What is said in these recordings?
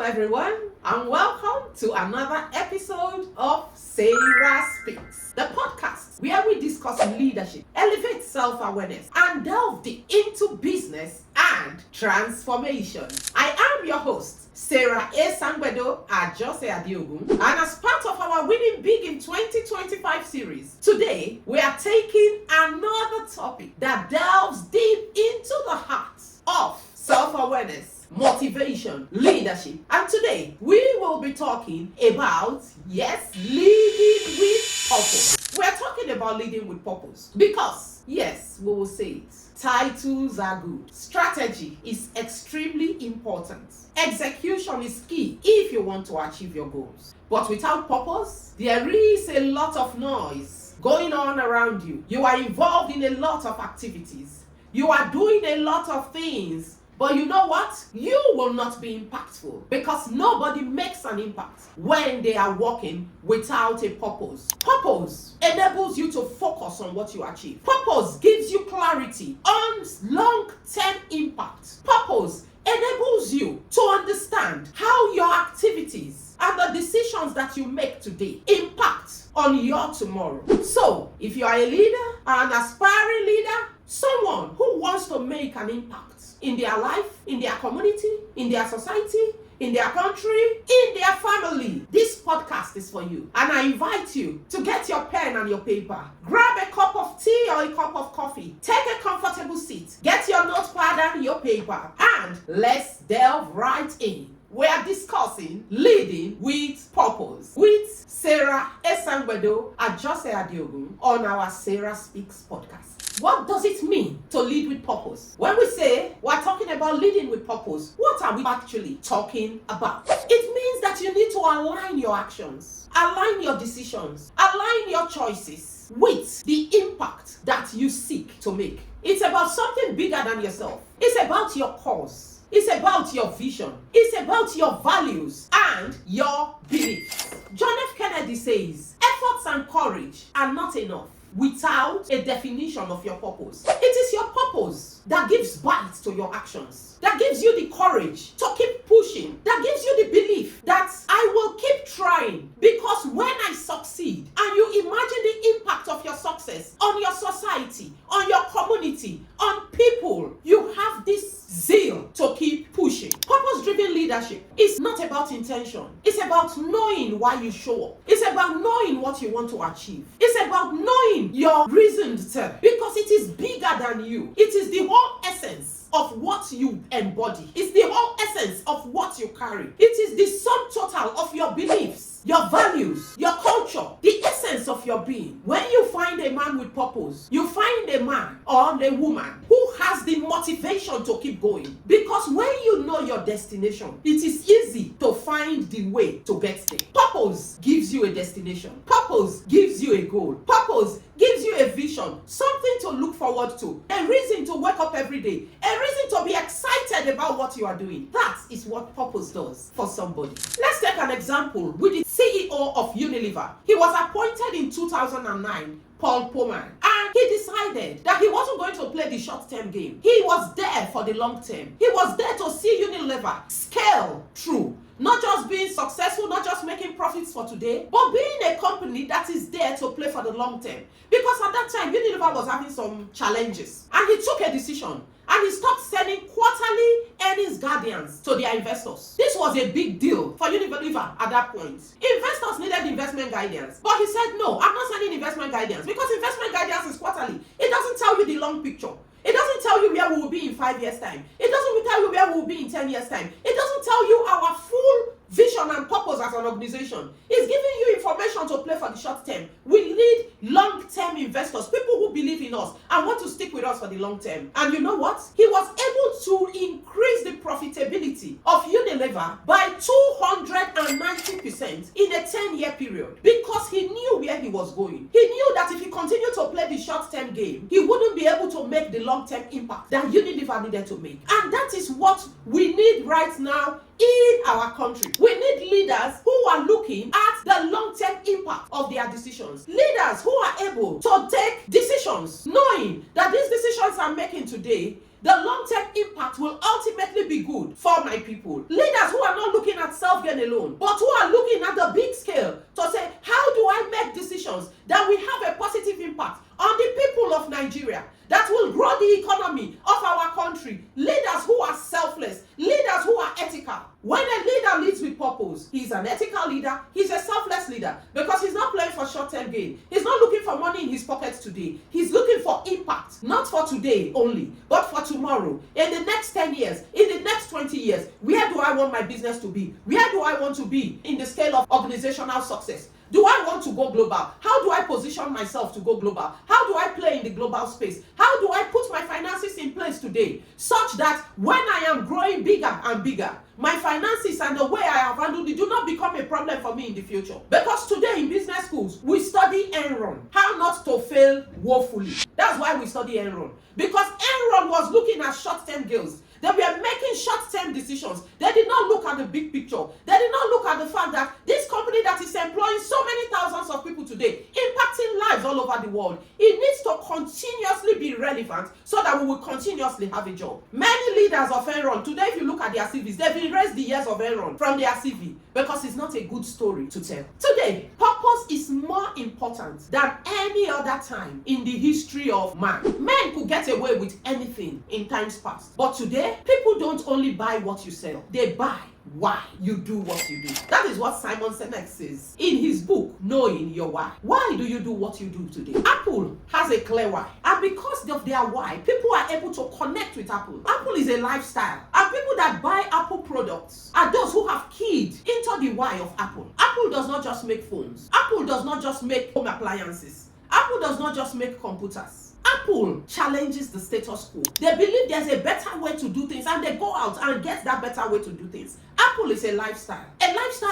everyone, and welcome to another episode of Sarah Speaks, the podcast where we discuss leadership, elevate self-awareness, and delve deep into business and transformation. I am your host, Sarah A. Sangwedo Ajose Adiogun, and as part of our Winning Big in 2025 series, today we are taking another topic that delves deep into the heart of self-awareness, motivation, leadership. And today we will be talking about, leading with purpose. We're talking about leading with purpose because, yes, we will say it. Titles are good. Strategy is extremely important. Execution is key if you want to achieve your goals. But without purpose, there is a lot of noise going on around you. You are involved in a lot of activities. You are doing a lot of things. But you know what? You will not be impactful because nobody makes an impact when they are working without a purpose. Purpose enables you to focus on what you achieve. Purpose gives you clarity on long-term impact. Purpose enables you to understand how your activities and the decisions that you make today impact on your tomorrow. So, if you are a leader, an aspiring leader, someone who wants to make an impact in their life, in their community, in their society, in their country, in their family, this podcast is for you. And I invite you to get your pen and your paper. Grab a cup of tea or a cup of coffee. Take a comfortable seat. Get your notepad and your paper. And let's delve right in. We are discussing leading with purpose with Sarah Esangwedo Ajose Adiogun on our Sarah Speaks podcast. What does it mean to lead with purpose? When we say we're talking about leading with purpose, what are we actually talking about? It means that you need to align your actions, align your decisions, align your choices with the impact that you seek to make. It's about something bigger than yourself. It's about your cause. It's about your vision. It's about your values and your beliefs. John F. Kennedy says, efforts and courage are not enough without a definition of your purpose. It is your purpose that gives bite to your actions, that gives you the courage to keep pushing, that gives you the belief that I will keep trying because when I succeed, and you imagine the impact of your success on your society, on your community, on people, you have this zeal to keep pushing. Purpose-driven leadership is not about intention. It's about knowing why you show up. It's about knowing what you want to achieve. It's about knowing your reason to, because it is bigger than you. It is the whole essence of what you embody. It's the whole essence of what you carry. It is the sum total of your beliefs, your values, your culture, the essence of your being. When you find a man with purpose, you find a man or a woman who has the motivation to keep going. Because when you know your destination, it is easy to find the way to get there. Purpose gives you a destination. Purpose gives you a goal. Purpose gives you a vision, something to look forward to, a reason to wake up every day, a reason to be excited about what you are doing. That is what purpose does for somebody. Let's take an example with the CEO of Unilever. He was appointed in 2009, Paul Polman, and he decided that he wasn't going to play the short-term game. He was there for the long term. He was there to see Unilever scale through. Not just being successful, not just making profits for today, but being a company that is there to play for the long term. Because at that time, Unilever was having some challenges. And he took a decision. And he stopped sending quarterly earnings guidance to their investors. This was a big deal for Unilever at that point. Investors needed investment guidance. But he said, no, I'm not sending investment guidance. Because investment guidance is quarterly. It doesn't tell you the long picture. It doesn't tell you where we will be in 5 years' time. It doesn't tell you where we will be in 10 years' time. It doesn't tell you our full vision and purpose as an organization. It's giving you information to play for the short term. We need long-term investors, people who believe in us and want to stick with us for the long term. And you know what? He was able to increase the profitability of Unilever by 290% in a 10-year period because he knew where he was going. He knew that if he continued to play the short-term game, he wouldn't be able to make the long-term impact that Unilever needed to make. And that is what we need right now in our country. We need leaders who are looking at the long-term impact of their decisions. Leaders who are able to take decisions knowing that these decisions I'm making today, the long-term impact will ultimately be be good for my people. Leaders who are not looking at self-gain alone, but who are looking at the big scale to say, how do I make decisions that will have a positive impact on the people of Nigeria, that will grow the economy of our country? Leaders who are selfless, leaders who are ethical. When a leader leads with purpose, he's an ethical leader, he's a selfless leader, because he's not playing for short-term gain. He's not looking for money in his pockets today. He's looking for impact, not for today only, but for tomorrow, in the next 10 years, in the next 20 years. Where do I want my business to be? Where do I want to be in the scale of organizational success? Do I want to go global? How do I position myself to go global? How do I play in the global space? How do I put my finances in place today such that when I am growing bigger and bigger, my finances and the way I have handled it do not become a problem for me in the future? Because today in business schools, we study Enron, how not to fail woefully. That's why we study Enron. Because Enron was looking at short-term gains. They were making short-term decisions. They did not look at the big picture. They did not look at the fact that this company that is employing so many thousands of people today, impacting lives all over the world, it needs to continuously be relevant so that we will continuously have a job. Many leaders of Enron, today if you look at their CVs, they've erased the years of Enron from their CV because it's not a good story to tell. Today, purpose is more important than any other time in the history of man. Men could get away with anything in times past, but today, people don't only buy what you sell, they buy why you do what you do. That is what Simon Sinek says in his book, Knowing Your Why. Why do you do what you do today? Apple has a clear why. And because of their why, people are able to connect with Apple. Apple is a lifestyle. And people that buy Apple products are those who have keyed into the why of Apple. Apple does not just make phones. Apple does not just make home appliances. Apple does not just make computers. Apple challenges the status quo. They believe there's a better way to do things and they go out and get that better way to do things. Apple is a lifestyle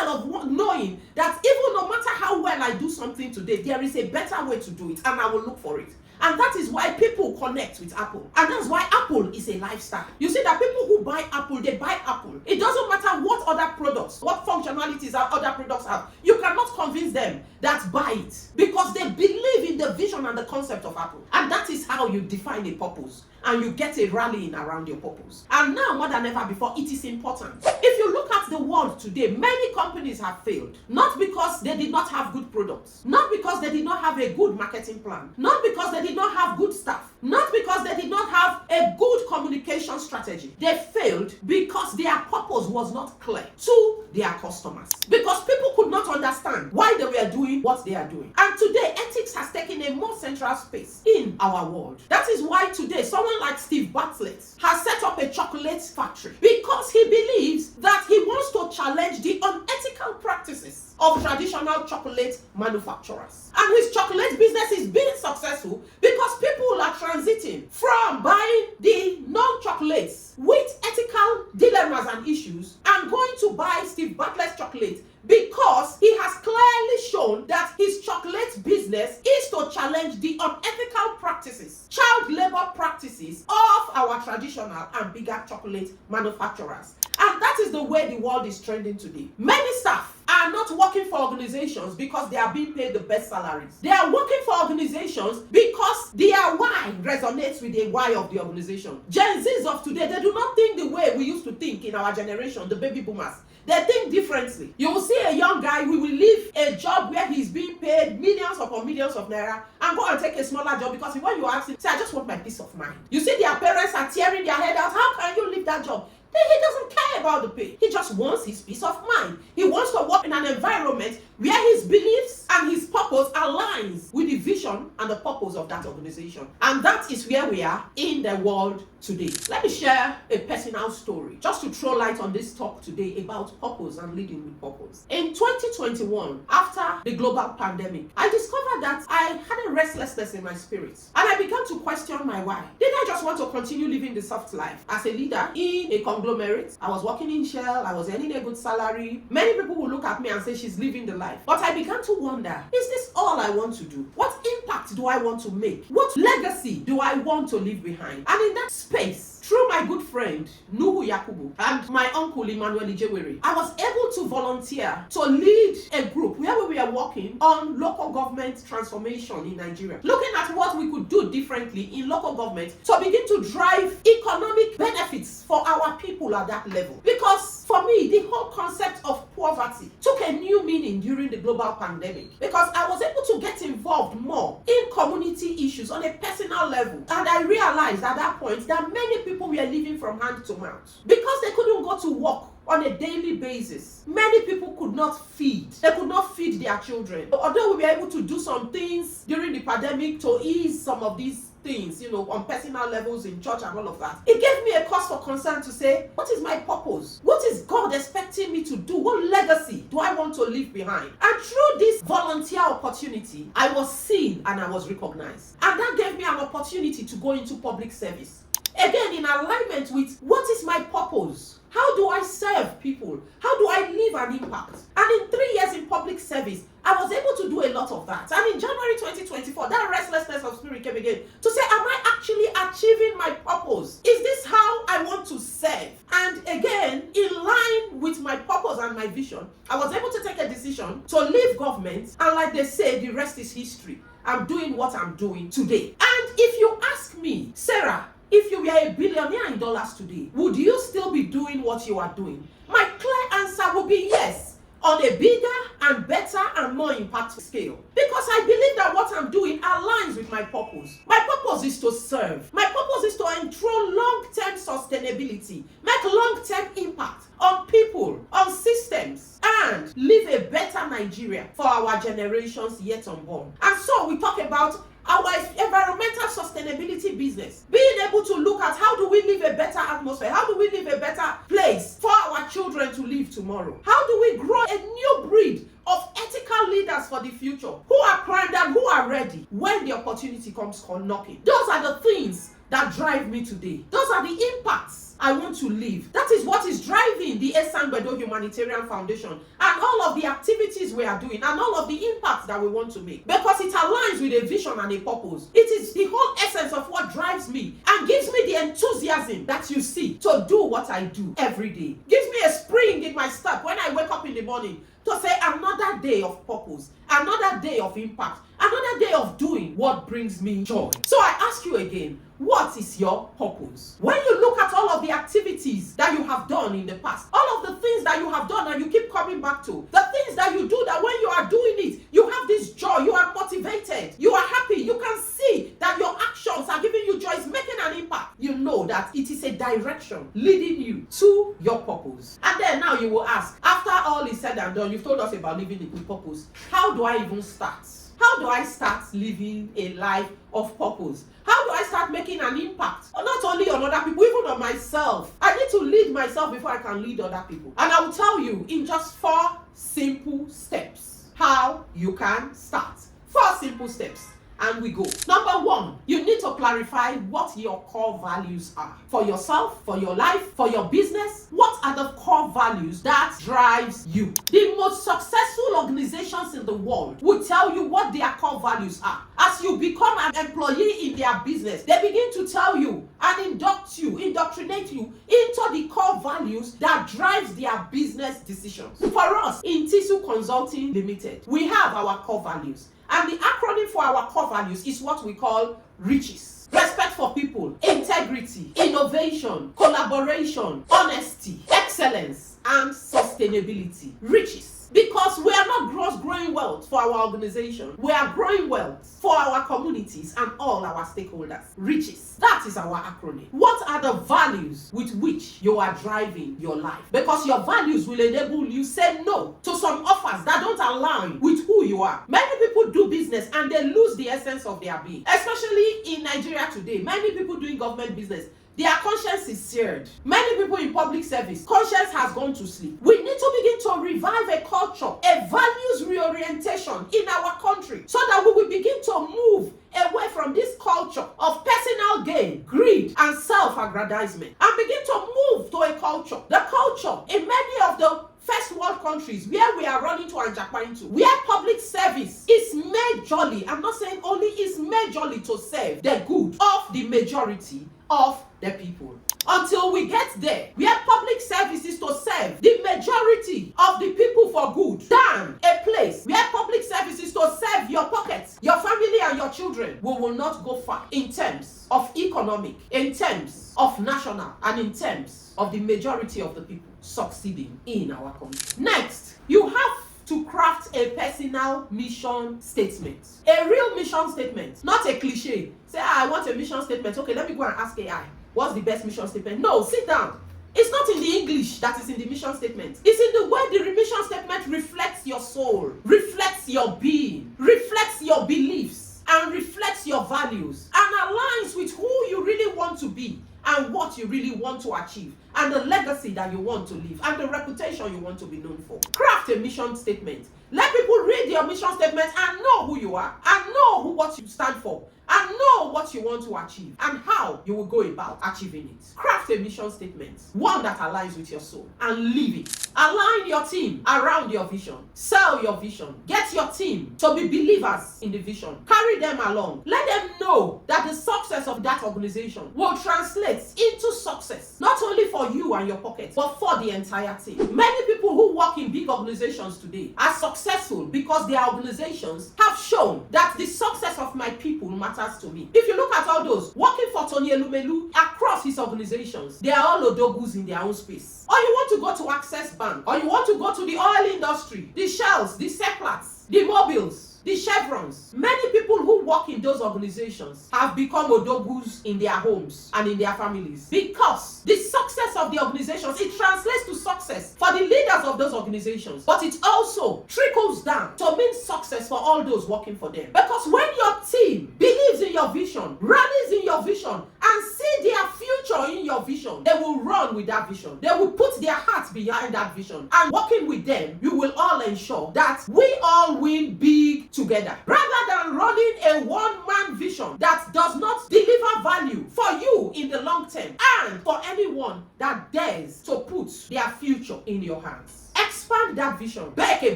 of knowing that even no matter how well I do something today, there is a better way to do it and I will look for it. And that is why people connect with Apple. And that's why Apple is a lifestyle. You see that people who buy Apple, they buy Apple. It doesn't matter what other products, what functionalities other products have. You cannot convince them that buy it because they believe in the vision and the concept of Apple. And that is how you define a purpose. And you get a rallying around your purpose. And now more than ever before, it is important. If you look at the world today, many companies have failed. Not because they did not have good products. Not because they did not have a good marketing plan. Not because they did not have good staff. Not because they did not have a good communication strategy. They failed because their purpose was not clear to their customers. Because people could not understand why they were doing what they are doing. And today, ethics has taken a more central space in our world. That is why today, someone like Steve Bartlett has set up a chocolate factory because he believes that he wants to challenge the unethical practices of traditional chocolate manufacturers. And his chocolate business is being successful because people are transiting from buying the non-chocolates with ethical dilemmas and issues and going to buy Steve Bartlett's chocolate because he has clearly shown that his chocolate business is to challenge the unethical practices, child labor practices of our traditional and bigger chocolate manufacturers. And that is the way the world is trending today. Many staff are not working for organizations because they are being paid the best salaries. They are working for organizations because their why resonates with the why of the organization. Gen Zs of today, they do not think the way we used to think in our generation, the baby boomers. They think differently. You will see a young guy who will leave a job where he's being paid millions upon millions of naira and go and take a smaller job because when you ask him, say, I just want my peace of mind. You see their parents are tearing their head out. How can you leave that job? He doesn't care about the pay. He just wants his peace of mind. He wants to work in an environment where his beliefs and his purpose aligns with the vision and the purpose of that organization. And that is where we are in the world today. Let me share a personal story just to throw light on this talk today about purpose and leading with purpose. In 2021, after the global pandemic, I discovered that I had a restlessness in my spirit. And I began to question my why. Did I just want to continue living the soft life as a leader in a conglomerate? I was working in Shell, I was earning a good salary. Many people will look at me and say she's living the life. But I began to wonder, is this all I want to do? What impact do I want to make? What legacy do I want to leave behind? And in that space, through my good friend Nuhu Yakubu and my uncle Emmanuel Ijewere, I was able to volunteer to lead a group where we were working on local government transformation in Nigeria, looking at what we could do differently in local government to begin to drive economic benefits for for our people at that level. Because for me, the whole concept of poverty took a new meaning during the global pandemic, because I was able to get involved more in community issues on a personal level. And I realized at that point that many people were living from hand to mouth because they couldn't go to work on a daily basis. Many people could not feed. They could not feed their children. Although we were able to do some things during the pandemic to ease some of these things, on personal levels in church and all of that, it gave me a cause for concern to say, what is my purpose? What is God expecting me to do? What legacy do I want to leave behind? And through this volunteer opportunity, I was seen and I was recognized. And that gave me an opportunity to go into public service. Again, in alignment with what is my purpose? How do I serve people? How do I leave an impact? And in 3 years in public service, I was able to do a lot of that. And in January 2024, that restlessness of spirit came again to say, am I actually achieving my purpose? Is this how I want to serve? And again, in line with my purpose and my vision, I was able to take a decision to leave government. And like they say, the rest is history. I'm doing what I'm doing today. And if you ask me, Sarah, if you were a billionaire in dollars today, would you still be doing what you are doing? My clear answer would be yes, on a bigger and better and more impactful scale. Because I believe that what I'm doing aligns with my purpose. My purpose is to serve. My purpose is to enthrone long-term sustainability, make long-term impact on people, on systems, and leave a better Nigeria for our generations yet unborn. And so we talk about our environmental sustainability business, being able to look at how do we live a better atmosphere, how do we live a better place for our children to live tomorrow, how do we grow a new breed of ethical leaders for the future who are primed and who are ready when the opportunity comes knocking. Those are the things that drive me today. Those are the impacts I want to leave. That is what is driving the Esan Gbedo Humanitarian Foundation and all of the activities we are doing and all of the impacts that we want to make, because it aligns with a vision and a purpose. It is the whole essence of what drives me and gives me the enthusiasm that you see to do what I do every day. Gives me a spring in my step when I wake up in the morning to say another day of purpose, another day of impact, another day of doing what brings me joy. So I ask you again, what is your purpose? When you look at all of the activities that you have done in the past, all of the things that you have done and you keep coming back to, the things that you do that when you are doing it, you have this joy, you are motivated, you are happy, you can see that your actions are giving you joy, it's making an impact. You know that it is a direction leading you to your purpose. And then now you will ask, after all is said and done, you've told us about living with purpose. How do I even start? How do I start living a life of purpose? How do I start making an impact? Not only on other people, even on myself. I need to lead myself before I can lead other people. And I will tell you in just 4 simple steps how you can start. 4 simple steps. And we go. Number 1, you need to clarify what your core values are. For yourself, for your life, for your business. What are the core values that drives you? The most successful organizations in the world will tell you what their core values are. As you become an employee in their business, they begin to tell you and indoctrinate you into the core values that drives their business decisions. For us, in Tisu Consulting Limited, we have our core values. And the acronym for our core values is what we call RICHES. Respect for people, integrity, innovation, collaboration, honesty, excellence, and sustainability. RICHES. Because we are not growing wealth for our organization. We are growing wealth for our communities and all our stakeholders. RICHES. That is our acronym. What are the values with which you are driving your life? Because your values will enable you say no to some offers that don't align with who you are. Many people do business and they lose the essence of their being. Especially in Nigeria today, many people doing government business, their conscience is seared. Many people in public service, conscience has gone to sleep. We need to begin to revive a culture, a values reorientation in our country, so that we will begin to move away from this culture of personal gain, greed, and self-aggrandizement, and begin to move to a culture, the culture in many of the first world countries where we are running to and Japan to, where public service is majorly, I'm not saying only, is majorly to serve the good of the majority of the people. Until we get there, where public service is to serve the majority of the people for good, than a place where public service is to serve your pockets, your family, and your children, we will not go far in terms of economic, in terms of national, and in terms of the majority of the people succeeding in our country. Next, you have to craft a personal mission statement. A real mission statement, not a cliche. Say, I want a mission statement. Okay, let me go and ask AI. What's the best mission statement? No, sit down. It's not in the English that is in the mission statement. It's in the way the mission statement reflects your soul, reflects your being, reflects your beliefs, and reflects your values, and aligns with who you really want to be and what you really want to achieve, and the legacy that you want to leave, and the reputation you want to be known for. Craft a mission statement. Let people read your mission statement and know who you are, and know what you stand for, and know what you want to achieve, and how you will go about achieving it. Craft a mission statement, one that aligns with your soul, and live it. Align your team around your vision. Sell your vision. Get your team to be believers in the vision. Carry them along. Let them know that the success of that organization will translate into success, not only for you and your pocket, but for the entire team. Many people who work in big organizations today are successful because their organizations have shown that the success of my people matters to me. If you look at all those working for Tony Elumelu across his organizations, they are all odogus in their own space. Or you want to go to Access Bank, or you want to go to the oil industry, the Shells, the Seplats, the Mobiles, the Chevrons. Many people who work in those organizations have become odogus in their homes and in their families, because the success of the organizations, it translates to success for the leaders of those organizations, but it also trickles down to mean success for all those working for them. Because when your team believes in your vision, rallies in your vision, and see their future in your vision, they will run with that vision. They will put their hearts behind that vision, and working with them, you will all ensure that we all win big together, rather than running a one-man vision that does not deliver value for you in the long term, and for anyone that dares to put their future in your hands. Expand that vision, bake a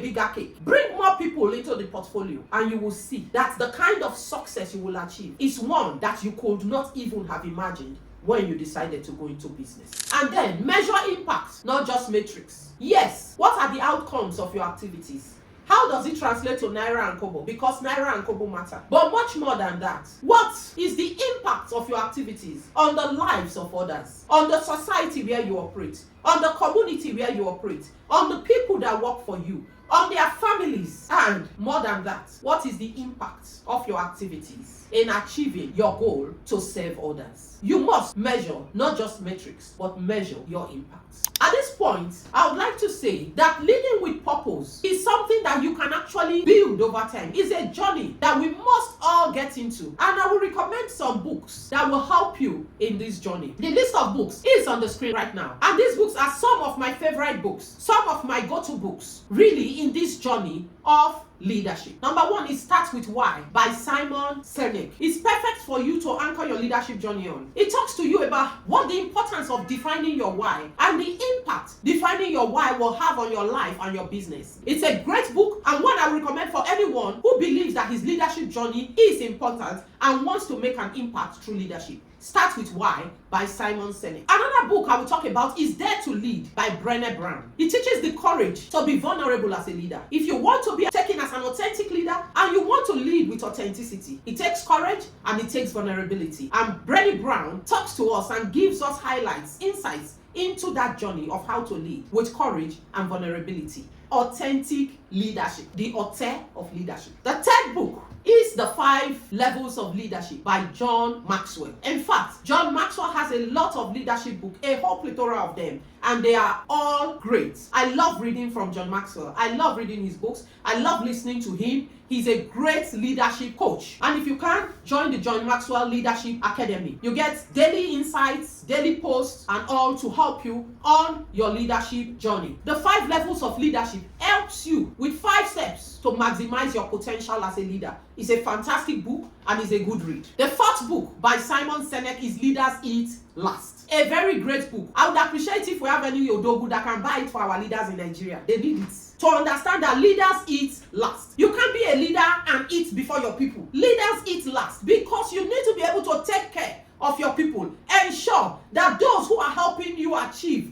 bigger cake, bring more people into the portfolio, and you will see that the kind of success you will achieve is one that you could not even have imagined when you decided to go into business. And then measure impact, not just metrics. Yes, what are the outcomes of your activities? How does it translate to Naira and Kobo? Because Naira and Kobo matter. But much more than that, what is the impact of your activities on the lives of others, on the society where you operate, on the community where you operate, on the people that work for you, on their families, and more than that, what is the impact of your activities in achieving your goal to serve others? You must measure not just metrics, but measure your impact. At this point, I would like to say that leading with purpose is something that you can actually build over time. It's a journey that we must all get into. And I will recommend some books that will help you in this journey. The list of books is on the screen right now. And these books are some of my favorite books, some of my go-to books, really, in this journey of leadership. Number one is Start With Why by Simon Sinek. It's perfect for you to anchor your leadership journey on. It talks to you about what the importance of defining your why and the impact defining your why will have on your life and your business. It's a great book, and one I recommend for anyone who believes that his leadership journey is important and wants to make an impact through leadership. Start With Why by Simon Sinek. Another book I will talk about is Dare to Lead by Brené Brown. It teaches the courage to be vulnerable as a leader. If you want to be taken as an authentic leader and you want to lead with authenticity, it takes courage and it takes vulnerability. And Brené Brown talks to us and gives us highlights, insights into that journey of how to lead with courage and vulnerability. Authentic leadership, the author of leadership. The third book is The 5 Levels of Leadership by John Maxwell. In fact, John Maxwell has a lot of leadership books, a whole plethora of them, and they are all great. I love reading from John Maxwell. I love reading his books. I love listening to him. He's a great leadership coach. And if you can, join the John Maxwell Leadership Academy. You get daily insights, daily posts, and all to help you on your leadership journey. The 5 Levels of Leadership helps you with 5 steps to maximize your potential as a leader. It's a fantastic book and is a good read. The 4th book by Simon Sinek is Leaders Eat Last. A very great book. I would appreciate if we have any Yodogu that can buy it for our leaders in Nigeria. They need it to understand that leaders eat last. You can't be a leader and eat before your people. Leaders eat last because you need to be able to take care of your people. Ensure that those who are helping you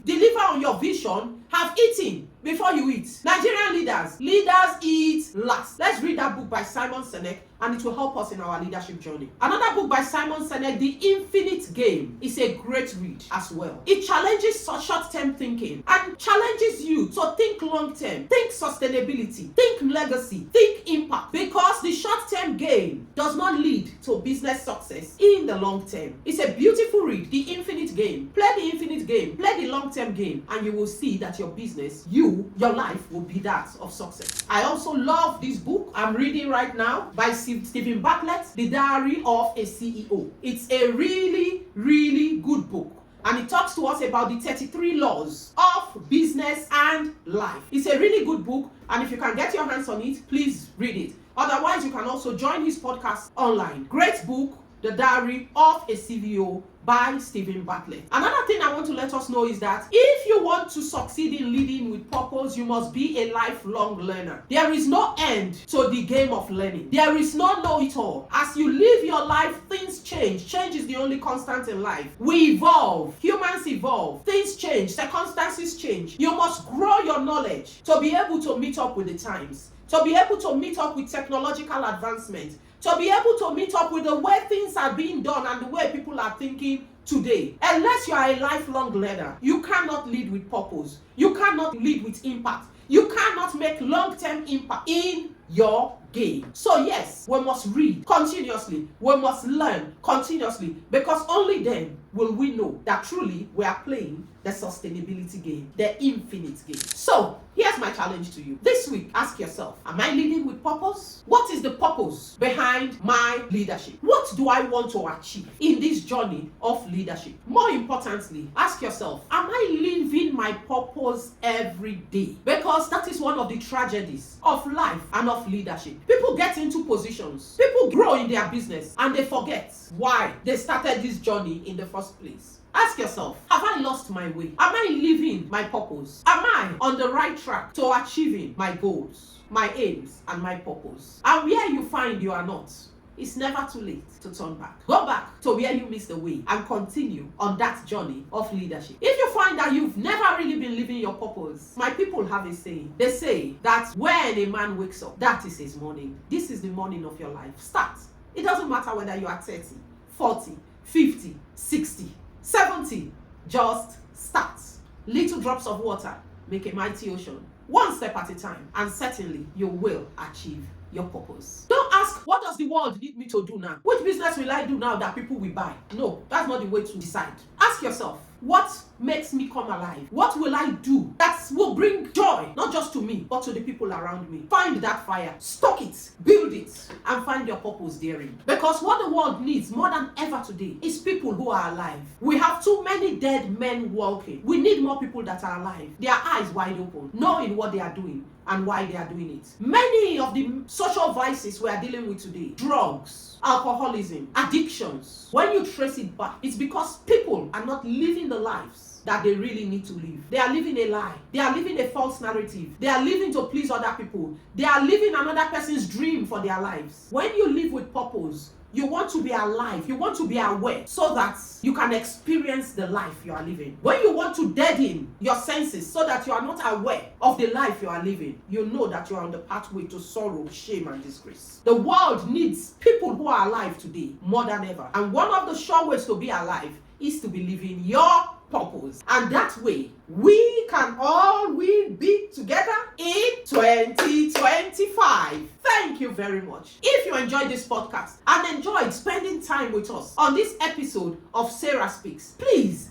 deliver on your vision have eaten before you eat. Nigerian leaders eat last. Let's read that book by Simon Sinek, and it will help us in our leadership journey. Another book by Simon Sinek, The Infinite Game, is a great read as well. It challenges short-term thinking and challenges you to think long-term, think sustainability, think legacy, think impact, because the short-term game does not lead to business success in the long term. It's a beautiful read, The Infinite Game. Play the infinite game, play the long-term game, and you will see that your business, your life will be that of success. I also love this book I'm reading right now by Steven Bartlett, The Diary of a CEO. It's a really, really good book, and it talks to us about the 33 laws of business and life. It's a really good book, and if you can get your hands on it, please read it. Otherwise, you can also join his podcast online. Great book, The Diary of a CEO by Steven Bartlett. Another thing I want to let us know is that if you want to succeed in leading with purpose, you must be a lifelong learner. There is no end to the game of learning. There is no know-it-all. As you live your life, things change. Change is the only constant in life. We evolve. Humans evolve. Things change. Circumstances change. You must grow your knowledge to be able to meet up with the times, to be able to meet up with technological advancement, to be able to meet up with the way things are being done and the way people are thinking today. Unless you are a lifelong learner, you cannot lead with purpose. You cannot lead with impact. You cannot make long-term impact in your game. So yes, we must read continuously. We must learn continuously, because only then will we know that truly we are playing the sustainability game, the infinite game. So here's my challenge to you. This week, ask yourself, am I leading with purpose? What is the purpose behind my leadership? What do I want to achieve in this journey of leadership? More importantly, ask yourself, am I living my purpose every day? Because that is one of the tragedies of life and of leadership. People get into positions, people grow in their business, and they forget why they started this journey in the first place. Ask yourself, have I lost my way? Am I living my purpose? Am I on the right track to achieving my goals, my aims, and my purpose? And where you find you are not, it's never too late to turn back. Go back to where you missed the way and continue on that journey of leadership. If you find that you've never really been living your purpose, my people have a saying. They say that when a man wakes up, that is his morning. This is the morning of your life. Start. It doesn't matter whether you are 30, 40, 50, 60, 70. Just start. Little drops of water make a mighty ocean. One step at a time, and certainly you will achieve your purpose. Don't ask, what does the world need me to do now? Which business will I do now that people will buy? No, that's not the way to decide. Ask yourself, what makes me come alive? What will I do that will bring joy, not just to me, but to the people around me? Find that fire, stoke it, build it, and find your purpose therein. Because what the world needs more than ever today is people who are alive. We have too many dead men walking. We need more people that are alive, their eyes wide open, knowing what they are doing and why they are doing it. Many of the social vices we are dealing with today, drugs, alcoholism, addictions, when you trace it back, it's because people are not living the lives that they really need to live. They are living a lie. They are living a false narrative. They are living to please other people. They are living another person's dream for their lives. When you live with purpose, you want to be alive. You want to be aware so that you can experience the life you are living. When you want to deaden your senses so that you are not aware of the life you are living, you know that you are on the pathway to sorrow, shame, and disgrace. The world needs people who are alive today more than ever. And one of the sure ways to be alive is to be living your purpose. And that way, we can all win big together in 2025. Thank you very much. If you enjoyed this podcast and enjoyed spending time with us on this episode of Sarah Speaks, please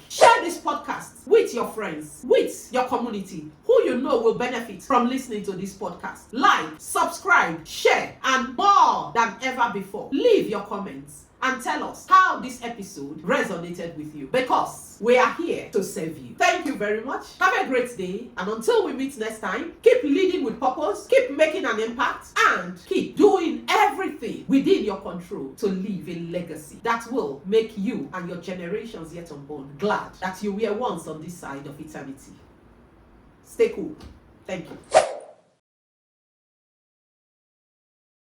share this podcast with your friends, with your community, who you know will benefit from listening to this podcast. Subscribe, share, and more than ever before, leave your comments and tell us how this episode resonated with you, because we are here to serve you. Thank you very much. Have a great day, and until we meet next time, keep leading with purpose, keep making an impact, and keep doing everything within your control to leave a legacy that will make you and your generations yet unborn glad that you were once on this side of eternity. Stay cool. Thank you.